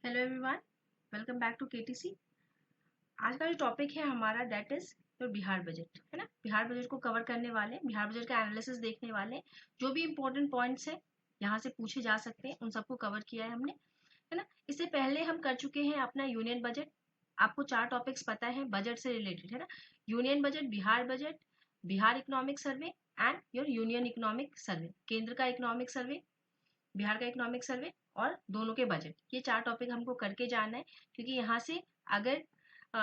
Hello everyone, welcome back to KTC. आज का जो टॉपिक है हमारा that is your Bihar budget, है ना। बिहार बजट को कवर करने वाले, बिहार बजट का एनालिसिस देखने वाले, जो भी इंपॉर्टेंट पॉइंट्स है यहाँ से पूछे जा सकते हैं उन सबको कवर किया है हमने, है ना। इससे पहले हम कर चुके हैं अपना यूनियन बजट। आपको 4 टॉपिक्स पता है बजट से रिलेटेड, है ना। Union budget, Bihar budget, Bihar economic survey and your union economic survey, केंद्र का इकोनॉमिक सर्वे, बिहार का इकोनॉमिक सर्वे और दोनों के बजट। ये 4 टॉपिक हमको करके जाना है, क्योंकि यहाँ से अगर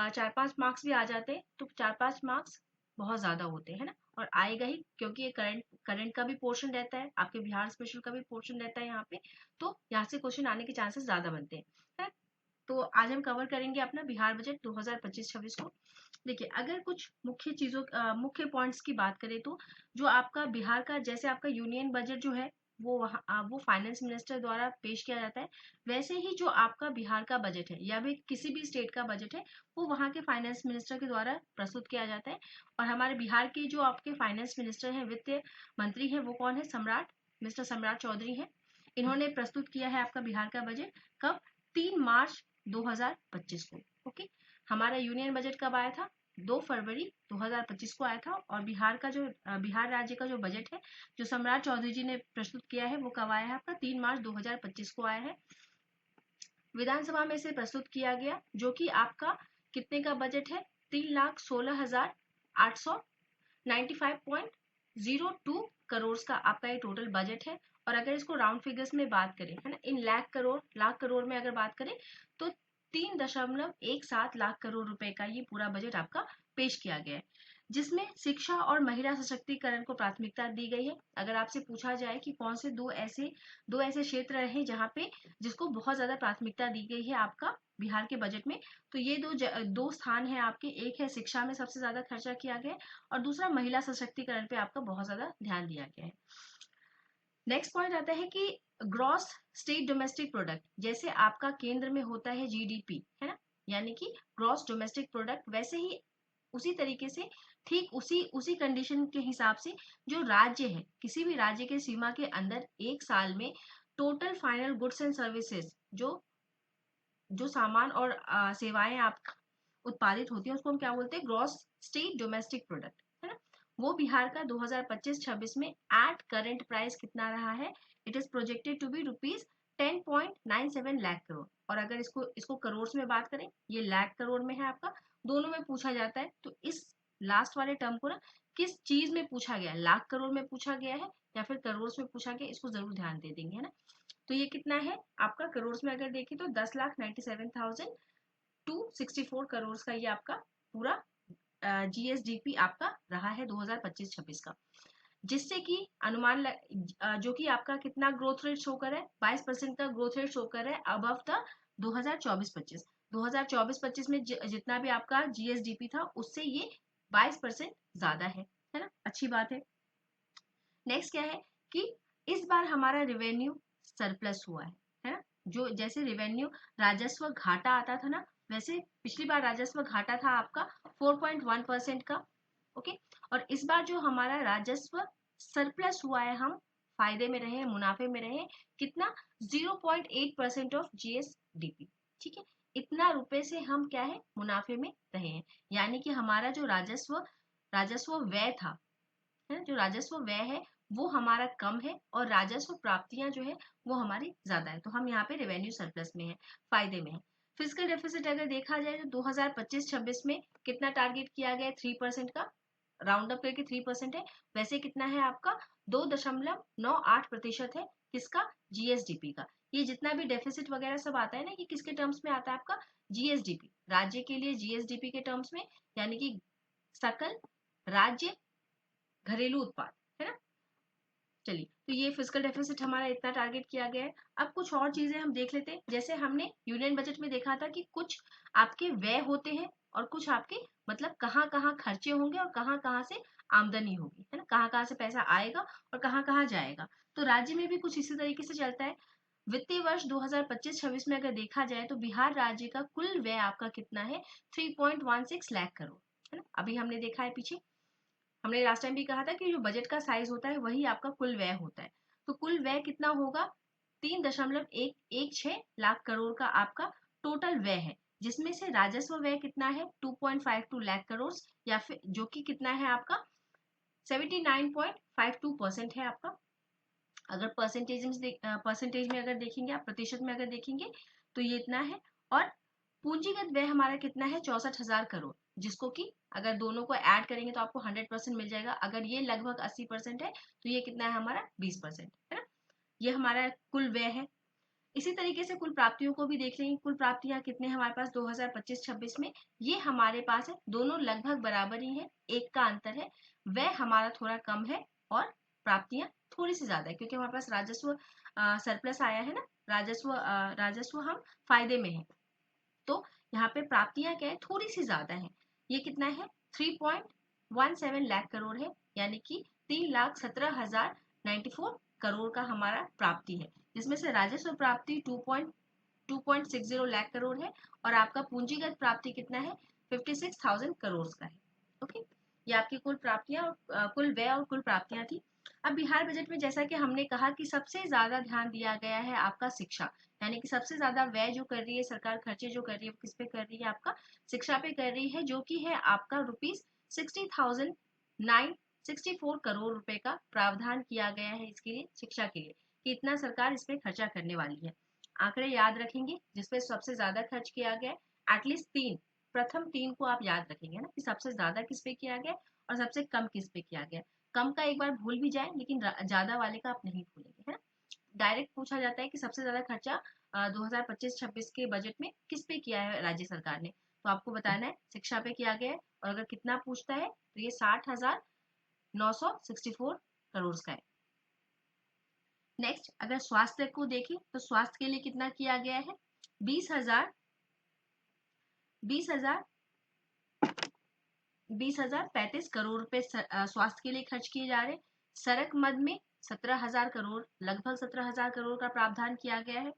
4-5 मार्क्स भी आ जाते हैं तो 4-5 मार्क्स बहुत ज्यादा होते हैं, है ना। और आएगा ही, क्योंकि ये करंट का भी पोर्शन रहता है, आपके बिहार स्पेशल का भी पोर्शन रहता है यहाँ पे, तो यहाँ से क्वेश्चन आने के चांसेस ज्यादा बनते हैं, है? तो आज हम कवर करेंगे अपना बिहार बजट 2025-26 को। देखिए, अगर कुछ मुख्य चीजों मुख्य पॉइंट्स की बात करें तो जो आपका बिहार का, जैसे आपका यूनियन बजट जो है वो फाइनेंस मिनिस्टर द्वारा पेश किया जाता है, वैसे ही जो आपका बिहार का बजट है या भी किसी भी स्टेट का बजट है वो वहाँ के फाइनेंस मिनिस्टर के द्वारा प्रस्तुत किया जाता है। और हमारे बिहार के जो आपके फाइनेंस मिनिस्टर हैं, वित्त मंत्री हैं, वो कौन है? सम्राट, मिस्टर सम्राट चौधरी हैं। इन्होंने प्रस्तुत किया है आपका बिहार का बजट। कब? 3 मार्च 2025 को। ओके। हमारा यूनियन बजट कब आया था? 2 फरवरी 2025 को आया था। और बिहार का जो बिहार राज्य का जो बजट है जो सम्राट चौधरी जी ने प्रस्तुत किया है वो कब आया है? आपका 3 मार्च 2025 को आया है। विधानसभा में से प्रस्तुत किया गया, जो कि आपका कितने का बजट है? 3,16,895.02 करोड़ का आपका ये टोटल बजट है। और अगर इसको राउंड फिगर्स में बात करें, है ना, इन लाख करोड़ में अगर बात करें तो 3.17 लाख करोड़ रुपए का ये पूरा बजट आपका पेश किया गया है, जिसमें शिक्षा और महिला सशक्तिकरण को प्राथमिकता दी गई है। अगर आपसे पूछा जाए कि कौन से दो ऐसे क्षेत्र रहे जहाँ पे जिसको बहुत ज्यादा प्राथमिकता दी गई है आपका बिहार के बजट में, तो ये दो स्थान है आपके। एक है शिक्षा में सबसे ज्यादा खर्चा किया गया है और दूसरा महिला सशक्तिकरण पे आपका बहुत ज्यादा ध्यान दिया गया है। नेक्स्ट पॉइंट आता है कि ग्रॉस स्टेट डोमेस्टिक प्रोडक्ट, जैसे आपका केंद्र में होता है जीडीपी, है ना, यानी कि ग्रॉस डोमेस्टिक प्रोडक्ट, वैसे ही उसी तरीके से ठीक उसी कंडीशन के हिसाब से जो राज्य है, किसी भी राज्य के सीमा के अंदर एक साल में total final goods and services, जो जो सामान और सेवाएं आप उत्पादित होती है उसको हम क्या बोलते हैं? ग्रॉस स्टेट डोमेस्टिक प्रोडक्ट, है ना। वो बिहार का 2025-26 में एट करंट प्राइस कितना रहा है? It is projected to be rupees 10.97 lakh crore. और अगर इसको करोड़ में बात करें, ये लाख करोड़ में है आपका, दोनों में पूछा जाता है। तो इस लास्ट वाले टर्म को ना किस चीज में पूछा गया है, लाख करोड़ में पूछा गया है या फिर करोड़ में पूछा गया, इसको जरूर ध्यान दे देंगे, है ना। तो ये कितना है आपका करोड़ में? अगर देखें तो 10,97,264 करोड़ का ये आपका पूरा जीएसडीपी आपका रहा है 2025-26 का, जिससे कि जो कि आपका कितना ग्रोथ रेट शो कर है? 22% का ग्रोथ रेट शो कर है अबव द 2024-25। 2024-25 में जितना भी आपका जीएसडीपी था उससे ये 22% ज्यादा है ना। अच्छी बात है। नेक्स्ट क्या है कि इस बार हमारा रेवेन्यू सरप्लस हुआ है ना। जो जैसे रेवेन्यू राजस्व घाटा आता था ना, वैसे पिछली बार राजस्व घाटा था आपका 4.1% का। ओके। और इस बार जो हमारा राजस्व सरप्लस हुआ है, हम फायदे में रहे, मुनाफे में रहे, कितना? 0.8% ऑफ जीएसडीपी। ठीक है, इतना रुपए से हम क्या है? मुनाफे में रहे हैं। यानी कि हमारा जो राजस्व व्यय था, है, जो राजस्व व्यय है वो हमारा कम है और राजस्व प्राप्तियां जो है वो हमारी ज्यादा है। तो हम यहाँ पे रेवेन्यू सरप्लस में है, फायदे में है। फिजिकल डेफिसिट अगर देखा जाए तो 2025-26 में कितना टारगेट किया गया है? 3% का, राउंड अप करके 3% है। वैसे कितना है आपका? 2.98% है। किसका? जीएसडीपी का। ये जितना भी डेफिसिट वगैरह सब आता है ना, ये किसके टर्म्स में आता है? आपका जीएसडीपी, राज्य के लिए जीएसडीपी के टर्म्स में, यानी कि सकल राज्य घरेलू उत्पाद, है ना। चलिए, तो ये फिजिकल डेफिसिट हमारा इतना टारगेट किया गया है। अब कुछ और चीजें हम देख लेते हैं। जैसे हमने यूनियन बजट में देखा था कि कुछ आपके व्यय होते हैं और कुछ आपके मतलब कहाँ कहाँ खर्चे होंगे और कहाँ कहाँ से आमदनी होगी, है ना, कहाँ कहाँ से पैसा आएगा और कहाँ कहाँ जाएगा। तो राज्य में भी कुछ इसी तरीके से चलता है। वित्तीय वर्ष 2025-26 में अगर देखा जाए तो बिहार राज्य का कुल व्यय आपका कितना है? 3.16 लाख करोड़, है ना। अभी हमने देखा है पीछे, हमने लास्ट टाइम भी कहा था कि जो बजट का साइज होता है वही आपका कुल व्यय होता है। तो कुल व्यय कितना होगा? 3.116 लाख करोड़ का आपका टोटल व्यय है, जिसमें से राजस्व व्यय कितना है 2.52 लाख करोड़, या फिर जो कि कितना है आपका 79.52% है आपका। अगर परसेंटेज में अगर देखेंगे, आप प्रतिशत में अगर देखेंगे तो ये इतना है। और पूंजीगत व्यय हमारा कितना है 64,000 करोड़, जिसको कि अगर दोनों को ऐड करेंगे तो आपको 100% मिल जाएगा। अगर ये लगभग 80% है तो ये कितना है हमारा 20% है ना। ये हमारा कुल व्यय है। इसी तरीके से कुल प्राप्तियों को भी देख लेंगे। कुल प्राप्तियां कितने हमारे पास 2025-26 में, ये हमारे पास है, दोनों लगभग बराबर ही है, एक का अंतर है। व्यय हमारा थोड़ा कम है और प्राप्तियां थोड़ी सी ज्यादा है, क्योंकि हमारे पास राजस्व सरप्लस आया है ना, राजस्व हम फायदे में है। तो यहाँ पे प्राप्तियां क्या है थोड़ी सी ज्यादा है। ये कितना है 3.17 लाख करोड़ है, यानी कि 3,17,094 करोड़ का हमारा प्राप्ति है, जिसमें से राजस्व प्राप्ति 2.60 लाख करोड़ है, और आपका पूंजीगत प्राप्ति कितना है 56,000 करोड़ का है। ओके, ये आपकी कुल प्राप्तियां, कुल व्यय और कुल प्राप्तियां थी। अब बिहार बजट में जैसा कि हमने कहा कि सबसे ज्यादा ध्यान दिया गया है आपका शिक्षा, यानी कि सबसे ज्यादा व्यय जो कर रही है सरकार, खर्चे जो कर रही है वो किस पे कर रही है, आपका शिक्षा पे कर रही है, जो कि है आपका ₹60,964 करोड़ रुपए का प्रावधान किया गया है इसके लिए, शिक्षा के लिए, कि इतना सरकार इस पे खर्चा करने वाली है। आंकड़े याद रखेंगे जिसपे सबसे ज्यादा खर्च किया गया है। एटलीस्ट प्रथम तीन को आप याद रखेंगे ना, कि सबसे ज्यादा किस पे किया गया और सबसे कम किस पे किया गया। कम का एक बार भूल भी जाए, लेकिन ज्यादा वाले का आप नहीं भूलेंगे, है ना। डायरेक्ट पूछा जाता है कि सबसे ज्यादा खर्चा 2025-26 के बजट में किस पे किया है राज्य सरकार ने, तो आपको बताना है शिक्षा पे किया गया है। और अगर कितना पूछता है तो ये 60,964 करोड़ का है। नेक्स्ट, अगर स्वास्थ्य को देखें तो स्वास्थ्य के लिए कितना किया गया है 20,035 करोड़ रुपए स्वास्थ्य के लिए खर्च किए जा रहे हैं। सड़क मद में 17,000 करोड़, लगभग 17,000 करोड़ का प्रावधान किया गया है।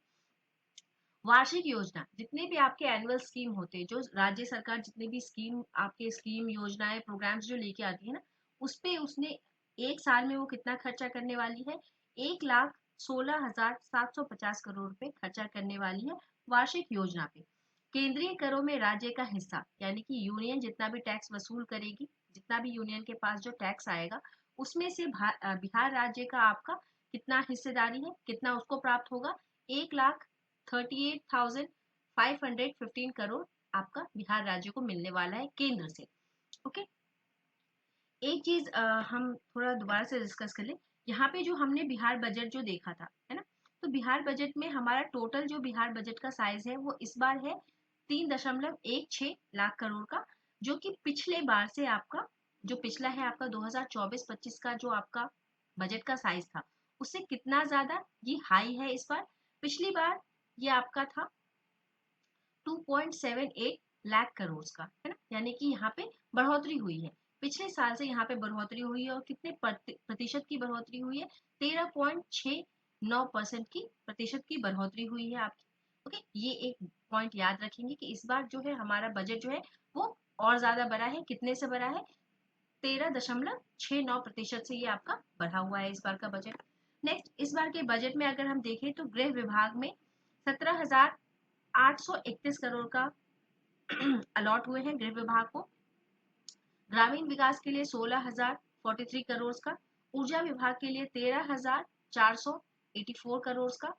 वार्षिक योजना, जितने भी आपके एनुअल स्कीम होते हैं, जो राज्य सरकार जितने भी स्कीम, आपके स्कीम, योजनाएं, प्रोग्राम्स जो लेके आती है ना, उस पे उसने एक साल में वो कितना खर्चा करने वाली है 1,16,750 करोड़ रुपए खर्चा करने वाली है वार्षिक योजना पे। केंद्रीय करों में राज्य का हिस्सा, यानी कि यूनियन जितना भी टैक्स वसूल करेगी, जितना भी यूनियन के पास जो टैक्स आएगा, उसमें से बिहार राज्य का आपका कितना हिस्सेदारी है, कितना उसको प्राप्त होगा 1,38,515 करोड़ आपका बिहार राज्य को मिलने वाला है केंद्र से। ओके, एक चीज हम थोड़ा दोबारा से डिस्कस कर ले। यहाँ पे जो हमने बिहार बजट जो देखा था, है ना, तो बिहार बजट में हमारा टोटल जो बिहार बजट का साइज है वो इस बार है 3.16 लाख करोड़ का, जो कि पिछले बार से आपका, जो पिछला है आपका 2024-25 का जो आपका बजट का साइज था, उससे कितना ज्यादा ये हाई है इस बार। पिछली बार ये आपका था 2.78 लाख करोड़ का, है ना, यानी कि यहाँ पे बढ़ोतरी हुई है। पिछले साल से यहाँ पे बढ़ोतरी हुई है, और कितने प्रतिशत की बढ़ोतरी हुई है 13.69% की प्रतिशत की बढ़ोतरी हुई है आपकी। ओके, ये एक पॉइंट याद रखेंगे कि इस बार जो है हमारा बजट जो है वो और ज्यादा बड़ा है। कितने से बड़ा है 13.69% से ये आपका बढ़ा हुआ है इस बार का बजट। नेक्स्ट, इस बार के बजट में अगर हम देखें तो गृह विभाग में 17,831 करोड़ का अलॉट हुए हैं गृह विभाग को। ग्रामीण विकास के लिए 16,043 करोड़ का, ऊर्जा विभाग के लिए 13,484 करोड़ का,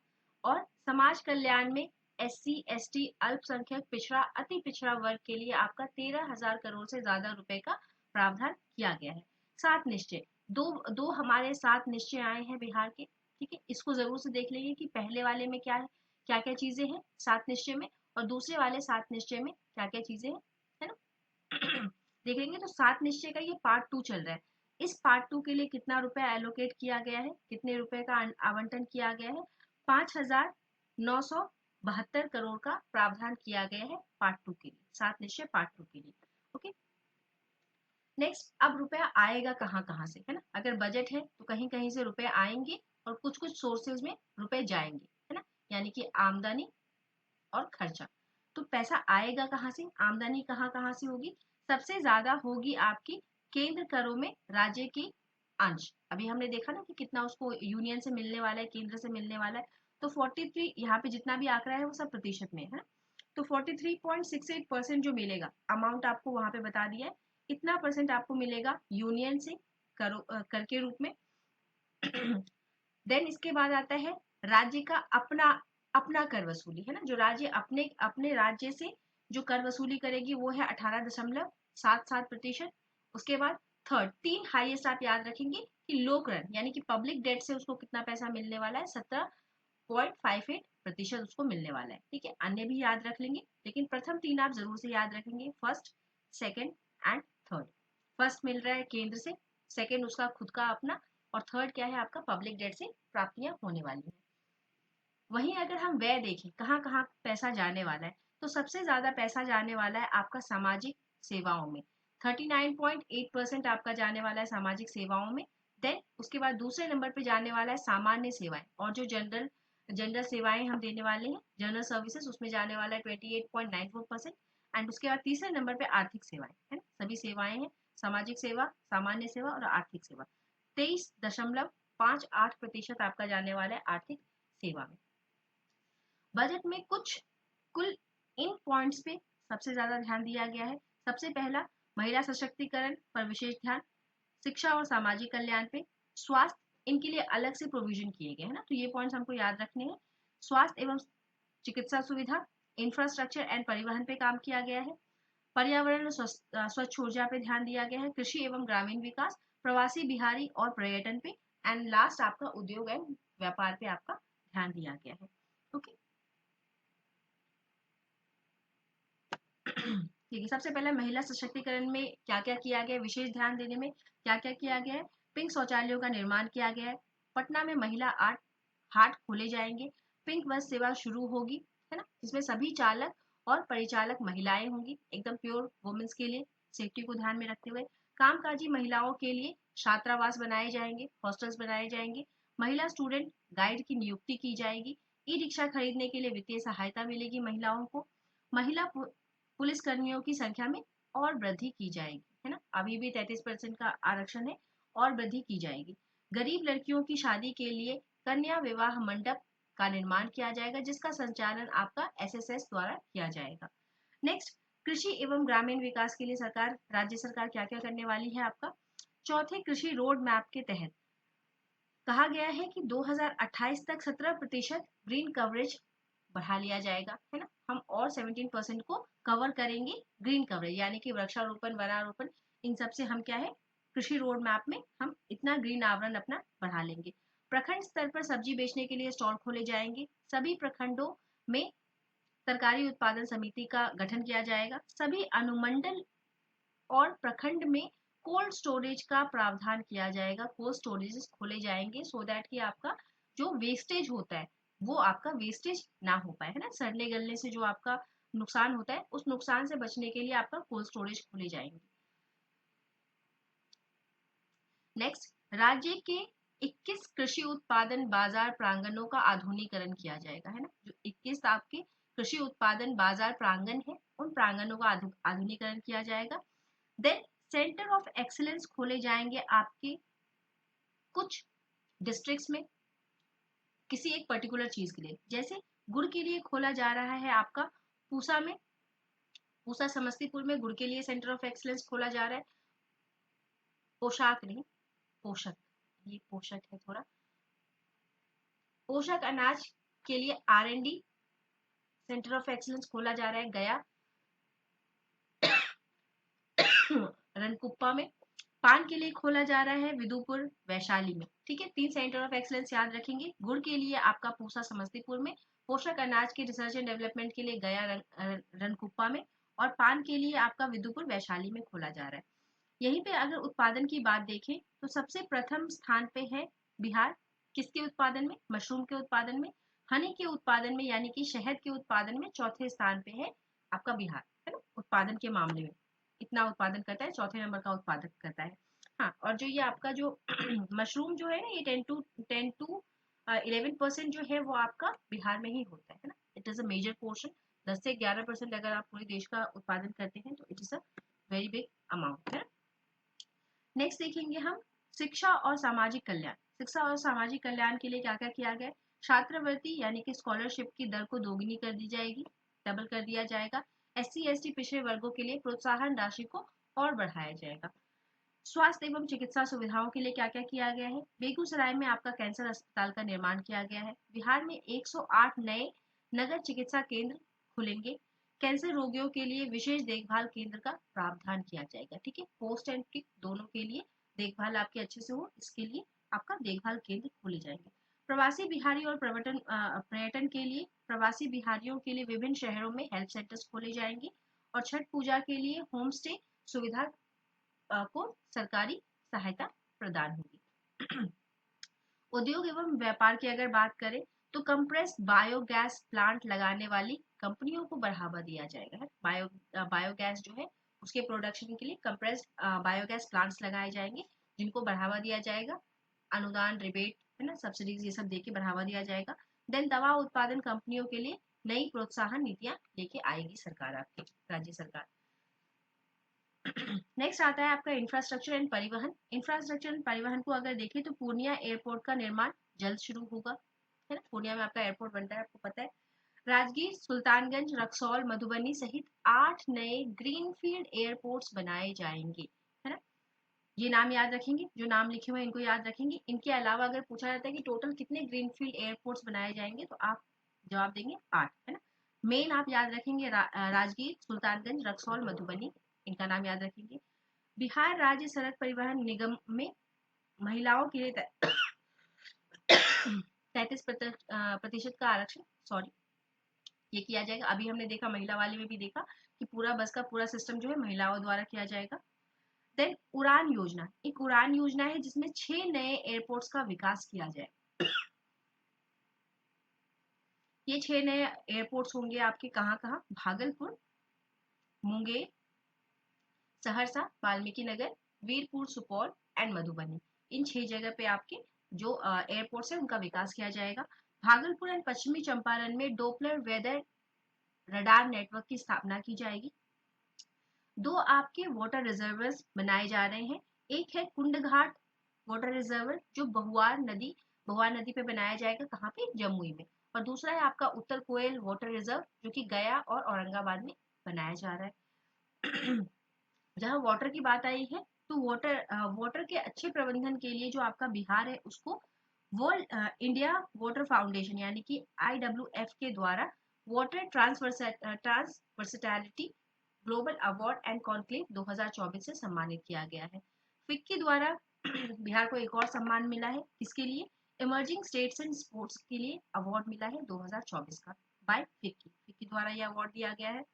और समाज कल्याण में SC ST अल्पसंख्यक पिछड़ा अति पिछड़ा वर्ग के लिए आपका 13,000 करोड़ से ज्यादा रुपए का प्रावधान किया गया है। 7 निश्चय, दो हमारे 7 निश्चय आए हैं बिहार के, ठीक है, इसको जरूर से देख लेंगे कि पहले वाले में क्या है, क्या क्या चीजें हैं 7 निश्चय में, और दूसरे वाले 7 निश्चय में क्या क्या चीजें हैं, है ना। देखेंगे तो 7 निश्चय का ये पार्ट 2 चल रहा है। इस पार्ट 2 के लिए कितना रुपया एलोकेट किया गया है, कितने रुपए का आवंटन किया गया है 5,972 करोड़ का प्रावधान किया गया है पार्ट 2 के लिए, 7 निश्चय पार्ट 2 के लिए। ओके, नेक्स्ट, अब रुपया आएगा कहाँ कहाँ से, है ना। अगर बजट है तो कहीं कहीं से रुपए आएंगे और कुछ कुछ सोर्सेज में रुपए जाएंगे, है ना, यानी कि आमदनी और खर्चा। तो पैसा आएगा कहाँ से, आमदनी कहाँ कहाँ से होगी, सबसे ज्यादा होगी आपकी केंद्र करों में राज्य की अंश। अभी हमने देखा ना कि कितना उसको यूनियन से मिलने वाला है, केंद्र से मिलने वाला है, तो 43 यहाँ पे जितना भी आंकड़ा है वो सब प्रतिशत में है। तो 43.68% जो मिलेगा अमाउंट आपको वहां पे बता दिया है, इतना परसेंट आपको मिलेगा यूनियन से कर के रूप में। देन इसके बाद आता है राज्य का अपना अपना कर वसूली, है ना, जो राज्य अपने अपने राज्य से जो कर वसूली करेगी वो है 18.77%। उसके बाद थर्ड, तीन हाईएस्ट आप याद रखेंगे कि लोक ऋण यानी कि पब्लिक डेट से उसको कितना पैसा मिलने वाला है, 17.58% उसको मिलने वाला है। ठीक है, अन्य भी याद रख लेंगे, लेकिन प्रथम तीन आप जरूर से याद रखेंगे, first, second and third. First मिल रहा है केंद्र से, सेकेंड उसका खुद का अपना, और थर्ड क्या है आपका पब्लिक डेट से प्राप्तियां होने वाली है। वहीं अगर हम व्यय देखें कहाँ कहाँ पैसा जाने वाला है, तो सबसे ज्यादा पैसा जाने वाला है आपका सामाजिक सेवाओं में, 39.8% आपका जाने वाला है सामाजिक सेवाओं में। देन उसके बाद दूसरे नंबर पे जाने वाला है सामान्य सेवाएं, और जो जनरल जनरल सेवाएं हम देने वाले हैं, जनरल सर्विसेज, उसमें जाने वाला है 28.94%। एंड उसके बाद तीसरे नंबर पे आर्थिक सेवाएं, है ना, सभी सेवाएं हैं, सामाजिक सेवा, सामान्य सेवा और आर्थिक सेवा। 23.58% आपका जाने वाला है आर्थिक सेवा में। बजट में कुल इन पॉइंट्स पे सबसे ज्यादा ध्यान दिया गया है। सबसे पहला, महिला सशक्तिकरण पर विशेष ध्यान, शिक्षा और सामाजिक कल्याण पे, स्वास्थ्य, इनके लिए अलग से प्रोविजन किए गए हैं ना, तो ये पॉइंट्स हमको याद रखने हैं। स्वास्थ्य एवं चिकित्सा सुविधा, इंफ्रास्ट्रक्चर एंड परिवहन पे काम किया गया है। पर्यावरण और स्वच्छ ऊर्जा पे ध्यान दिया गया है। कृषि एवं ग्रामीण विकास, प्रवासी बिहारी और पर्यटन पे, एंड लास्ट आपका उद्योग एवं व्यापार पे आपका ध्यान दिया गया है। ओके, ठीक है, सबसे पहले महिला सशक्तिकरण में क्या क्या किया गया है, विशेष ध्यान देने में क्या क्या किया गया है। पिंक शौचालयों का निर्माण किया गया है। पटना में महिला आर्ट हाट खोले जाएंगे। पिंक बस सेवा शुरू होगी, है ना, जिसमें सभी चालक और परिचालक महिलाएं होंगी, एकदम प्योर वुमेन्स के लिए, सेफ्टी को ध्यान में रखते हुए। कामकाजी महिलाओं के लिए छात्रावास बनाए जाएंगे, हॉस्टल्स बनाए जाएंगे। महिला स्टूडेंट गाइड की नियुक्ति की जाएगी। ई रिक्शा खरीदने के लिए वित्तीय सहायता मिलेगी महिलाओं को। महिला पुलिस कर्मियों की संख्या में और वृद्धि की जाएगी, है ना, अभी भी 33% का आरक्षण है, और वृद्धि की जाएगी। गरीब लड़कियों की शादी के लिए कन्या विवाह मंडप का निर्माण किया जाएगा, जिसका संचालन आपका एसएसएस द्वारा किया जाएगा। नेक्स्ट, कृषि एवं ग्रामीण विकास के लिए राज्य सरकार क्या क्या करने वाली है आपका। चौथे कृषि रोड मैप के तहत कहा गया है कि 2028 तक 17% ग्रीन कवरेज बढ़ा लिया जाएगा, है ना, हम और 17% को कवर करेंगे ग्रीन कवरेज, यानी कि वृक्षारोपण, वनारोपण, इन सब से हम क्या है कृषि रोड मैप में हम इतना ग्रीन आवरण अपना बढ़ा लेंगे। प्रखंड स्तर पर सब्जी बेचने के लिए स्टॉल खोले जाएंगे। सभी प्रखंडों में तरकारी उत्पादन समिति का गठन किया जाएगा। सभी अनुमंडल और प्रखंड में कोल्ड स्टोरेज का प्रावधान किया जाएगा, कोल्ड स्टोरेजेस खोले जाएंगे, सो दैट कि आपका जो वेस्टेज होता है वो आपका वेस्टेज ना हो पाए, है ना, सड़ने गलने से जो आपका नुकसान होता है उस नुकसान से बचने के लिए आपका कोल्ड स्टोरेज खोले जाएंगे। नेक्स्ट, राज्य के 21 कृषि उत्पादन बाजार प्रांगणों का आधुनिकीकरण किया जाएगा, है ना, जो 21 आपके कृषि उत्पादन बाजार प्रांगण है उन प्रांगणों का आधुनिकीकरण किया जाएगा। देन सेंटर ऑफ एक्सीलेंस खोले जाएंगे आपके कुछ डिस्ट्रिक्ट्स में किसी एक पर्टिकुलर चीज के लिए, जैसे गुड़ के लिए खोला जा रहा है आपका पूसा में, पूसा समस्तीपुर में गुड़ के लिए सेंटर ऑफ एक्सीलेंस खोला जा रहा है। पोशाक नहीं, पोषक, ये पोषक है थोड़ा, पोषक अनाज के लिए R&D सेंटर ऑफ एक्सीलेंस खोला जा रहा है गया रणकुप्पा में। पान के लिए खोला जा रहा है विदुपुर वैशाली में। ठीक है, 3 सेंटर ऑफ एक्सीलेंस याद रखेंगे। गुड़ के लिए आपका पूसा समस्तीपुर में, पोषक अनाज के रिसर्च एंड डेवलपमेंट के लिए गया रणकुप्पा में, और पान के लिए आपका विदुपुर वैशाली में खोला जा रहा है। यहीं पे अगर उत्पादन की बात देखें तो सबसे प्रथम स्थान पे है बिहार, किसके उत्पादन में, मशरूम के उत्पादन में। हनी के उत्पादन में यानी कि शहद के उत्पादन में चौथे स्थान पे है आपका बिहार, है ना, उत्पादन के मामले में इतना उत्पादन करता है, चौथे नंबर का उत्पादन करता है। हाँ, और जो ये आपका जो मशरूम जो है ना, ये 10 to 11% जो है वो आपका बिहार में ही होता है ना, it is a major portion. 10 से 11% अगर आप पूरे देश का उत्पादन करते हैं तो it is a very big amount है। नेक्स्ट देखेंगे हम शिक्षा और सामाजिक कल्याण। शिक्षा और सामाजिक कल्याण के लिए क्या क्या किया गया है। छात्रवृत्ति यानी कि स्कॉलरशिप की दर को दोगुनी कर दी जाएगी, डबल कर दिया जाएगा। SC/ST पिछड़े वर्गों के लिए प्रोत्साहन राशि को और बढ़ाया जाएगा। स्वास्थ्य एवं चिकित्सा सुविधाओं के लिए क्या क्या किया गया है? बेगूसराय में आपका कैंसर अस्पताल का निर्माण किया गया है। बिहार में 108 नए नगर चिकित्सा केंद्र खुलेंगे। कैंसर रोगियों के लिए विशेष देखभाल केंद्र का प्रावधान किया जाएगा। ठीक है, पोस्ट एंड प्री दोनों के लिए देखभाल आपकी अच्छे से हो, इसके लिए आपका देखभाल केंद्र खोले जाएंगे। प्रवासी बिहारी और पर्यटन के लिए प्रवासी बिहारियों के लिए विभिन्न शहरों में हेल्थ सेंटर्स खोले जाएंगे और छठ पूजा के लिए होम स्टे सुविधा को सरकारी सहायता प्रदान होगी। उद्योग एवं व्यापार की अगर बात करें तो कंप्रेस्ड बायोगैस प्लांट लगाने वाली कंपनियों को बढ़ावा दिया जाएगा। है बायोगैस जो है उसके प्रोडक्शन के लिए कंप्रेस्ड बायोगैस प्लांट्स लगाए जाएंगे, जिनको बढ़ावा दिया जाएगा। अनुदान, रिबेट, है ना, सब्सिडीज, ये सब देके बढ़ावा दिया जाएगा। देन दवा उत्पादन कंपनियों के लिए नई प्रोत्साहन नीतियां लेके आएगी सरकार, आपकी राज्य सरकार। नेक्स्ट आता है आपका इंफ्रास्ट्रक्चर एंड परिवहन। इंफ्रास्ट्रक्चर एंड परिवहन को अगर देखें तो पूर्णिया एयरपोर्ट का निर्माण जल्द शुरू होगा, है ना। पूर्णिया में आपका एयरपोर्ट बनता है, आपको पता है। राजगीर, सुल्तानगंज, रक्सौल, मधुबनी सहित 8 नए ग्रीनफील्ड एयरपोर्ट्स बनाए जाएंगे, है ना। ये नाम याद रखेंगे, जो नाम लिखे हुए हैं इनको याद रखेंगे। इनके अलावा अगर पूछा जाता है कि टोटल कितने ग्रीनफील्ड एयरपोर्ट्स बनाए जाएंगे तो आप जवाब देंगे 8, है ना। मेन आप याद रखेंगे राजगीर, सुल्तानगंज, रक्सौल, मधुबनी, इनका नाम याद रखेंगे। बिहार राज्य सड़क परिवहन निगम में महिलाओं के लिए 33% का आरक्षण, सॉरी, ये किया जाएगा। अभी हमने देखा महिला वाले में भी देखा कि पूरा बस का पूरा सिस्टम जो है महिलाओं द्वारा किया जाएगा। देन उड़ान योजना, एक उड़ान योजना है जिसमें 6 नए एयरपोर्ट्स का विकास किया जाए। ये 6 नए एयरपोर्ट्स होंगे आपके कहाँ कहाँ? भागलपुर, मुंगेर, सहरसा, वाल्मीकि नगर, वीरपुर, सुपौल एंड मधुबनी। इन 6 जगह पे आपके जो एयरपोर्ट्स है उनका विकास किया जाएगा। भागलपुर एंड पश्चिमी चंपारण में डोपलर वेदर रडार नेटवर्क की स्थापना की जाएगी। 2 आपके वाटर रिजर्वर्स बनाए जा रहे हैं। एक है कुंडघाट वाटर रिजर्वर जो बहुआर नदी पे बनाया जाएगा, कहाँ पे? जमुई में। और दूसरा है आपका उत्तर कोयल वाटर रिजर्व जो कि गया और औरंगाबाद में बनाया जा रहा है। जहाँ वाटर की बात आई है तो वाटर के अच्छे प्रबंधन के लिए जो आपका बिहार है उसको वर्ल्ड इंडिया वाटर फाउंडेशन यानी कि IWF के द्वारा वाटर ट्रांसवर्सिटैलिटी ग्लोबल अवार्ड एंड कॉन्क्लेव 2024 से सम्मानित किया गया है। फिक्की द्वारा बिहार को एक और सम्मान मिला है, इसके लिए इमर्जिंग स्टेट्स एंड स्पोर्ट्स के लिए अवार्ड मिला है 2024 का बाय फिक्की द्वारा यह अवार्ड दिया गया है।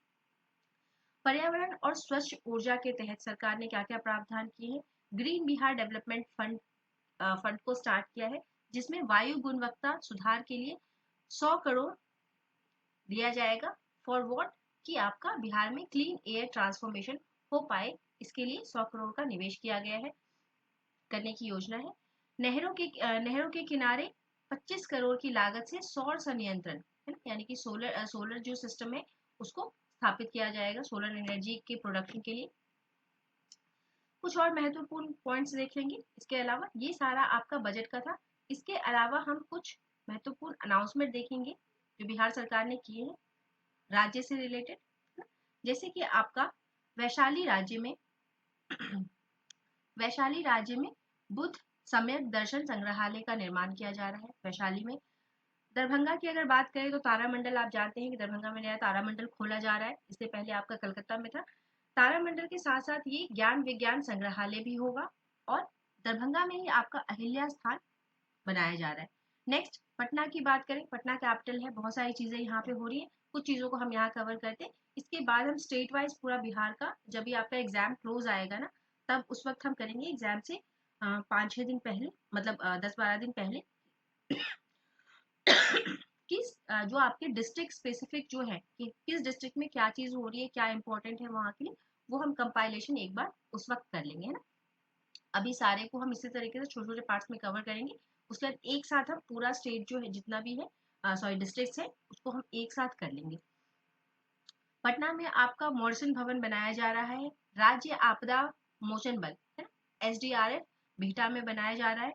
पर्यावरण और स्वच्छ ऊर्जा के तहत सरकार ने क्या क्या प्रावधान किए हैं? ग्रीन बिहार डेवलपमेंट फंड को स्टार्ट किया है, जिसमें वायु गुणवत्ता सुधार के लिए 100 करोड़ दिया जाएगा। For what? कि आपका बिहार में क्लीन एयर ट्रांसफॉर्मेशन हो पाए, इसके लिए 100 करोड़ का निवेश किया गया है, करने की योजना है। नहरों के किनारे 25 करोड़ की लागत से सौर संयंत्रण, है ना, यानी कि सोलर जो सिस्टम है उसको स्थापित किया जाएगा सोलर एनर्जी के प्रोडक्शन के लिए। कुछ और महत्वपूर्ण पॉइंट्स देख लेंगे। इसके अलावा ये सारा आपका बजट का था। इसके अलावा हम कुछ महत्वपूर्ण अनाउंसमेंट देखेंगे जो बिहार सरकार ने किए हैं राज्य से रिलेटेड। जैसे कि आपका वैशाली राज्य में बुद्ध सम्यक दर्शन संग्रहालय का निर्माण किया जा रहा है वैशाली में। दरभंगा की अगर बात करें तो तारामंडल, आप जानते हैं कि दरभंगा में नया तारामंडल खोला जा रहा है, इससे पहले आपका कलकत्ता में था। तारामंडल के साथ साथ ये ज्ञान विज्ञान संग्रहालय भी होगा और दरभंगा में ही आपका अहिल्या स्थान बनाया जा रहा है। नेक्स्ट पटना की बात करें, पटना कैपिटल है, बहुत सारी चीजें यहाँ पे हो रही है, कुछ चीजों को हम यहाँ कवर करते हैं। इसके बाद हम स्टेट वाइज पूरा बिहार का, जब भी आपका एग्जाम क्लोज आएगा ना तब उस वक्त हम करेंगे एग्जाम से 5-6 दिन पहले, मतलब 10-12 दिन पहले कि जो आपके डिस्ट्रिक्ट स्पेसिफिक जो है कि किस डिस्ट्रिक्ट में क्या चीज हो रही है, क्या इंपॉर्टेंट है वहां के लिए, वो हम कंपाइलेशन एक बार उस वक्त कर लेंगे, है ना। अभी सारे को हम इसी तरीके से छोटे छोटे पार्ट्स में कवर करेंगे। उसके बाद एक साथ हम पूरा स्टेट जो है जितना भी है सॉरी डिस्ट्रिक्ट है उसको हम एक साथ कर लेंगे। पटना में आपका मॉरिसन भवन बनाया जा रहा है। राज्य आपदा मोचन बल, है ना, SDRF बिहटा में बनाया जा रहा है।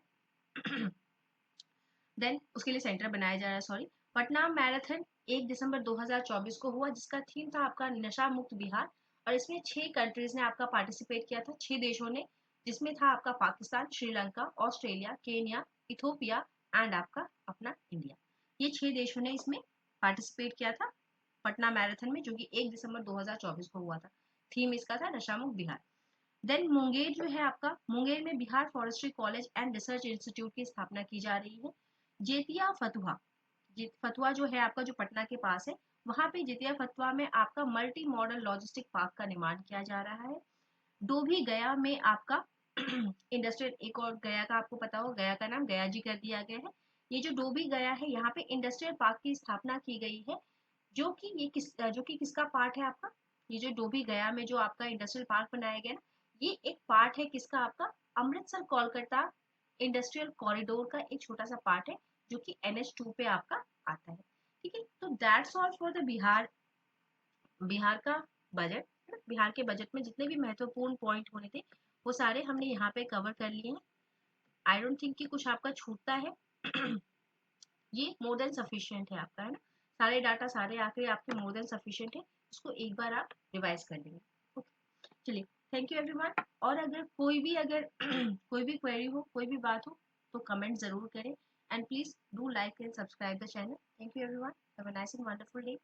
देन उसके लिए सेंटर बनाया जा रहा है, सॉरी। पटना मैराथन 1 दिसंबर 2024 को हुआ, जिसका थीम था आपका नशा मुक्त बिहार। और इसमें 6 कंट्रीज ने आपका पार्टिसिपेट किया था, 6 देशों ने, जिसमें था आपका Pakistan, Sri Lanka, Australia, Kenya, Ethiopia and आपका अपना इंडिया। ये 6 देशों ने इसमें पार्टिसिपेट किया था पटना मैराथन में, जो कि 1 दिसंबर 2024 को हुआ था। थीम इसका था नशा मुक्त बिहार। देन मुंगेर जो है आपका, मुंगेर में Bihar forestry college and research institute की स्थापना की जा रही है। जेतिया फतुहा, फतुहा जो है आपका, जो पटना के पास है, वहां पे जेतिया फतुहा में आपका मल्टी मॉडल लॉजिस्टिक पार्क का निर्माण किया जा रहा है। डोभी गया में आपका इंडस्ट्रियल, एक और गया का आपको पता हो, गया का नाम गया जी कर दिया गया है। ये जो डोभी गया है, यहाँ पे इंडस्ट्रियल पार्क की स्थापना की गई है, जो कि किसका पार्ट है आपका, ये जो डोभी गया में जो आपका इंडस्ट्रियल पार्क बनाया गया ना, ये एक पार्ट है किसका, आपका अमृतसर कोलकाता इंडस्ट्रियल कॉरिडोर का एक छोटा सा पार्ट है, जो कि NH2 पे आपका आता है। ठीक है, तो that's all for the Bihar, Bihar का बजट। बिहार के बजट में जितने भी महत्वपूर्ण पॉइंट होने थे, वो सारे हमने यहाँ पे कवर कर लिए हैं। आई डोंट थिंक कि कुछ आपका छूटता है। ये मोर देन सफिशियंट है आपका, है ना, सारे डाटा सारे आंकड़े आपके मोर देन सफिशियंट है। इसको एक बार आप रिवाइज कर लेंगे। ओके, चलिए, थैंक यू एवरीवन। और अगर कोई भी क्वेरी हो, कोई भी बात हो, तो कमेंट जरूर करें। And please do like and subscribe the channel. Thank you everyone, have a nice and wonderful day.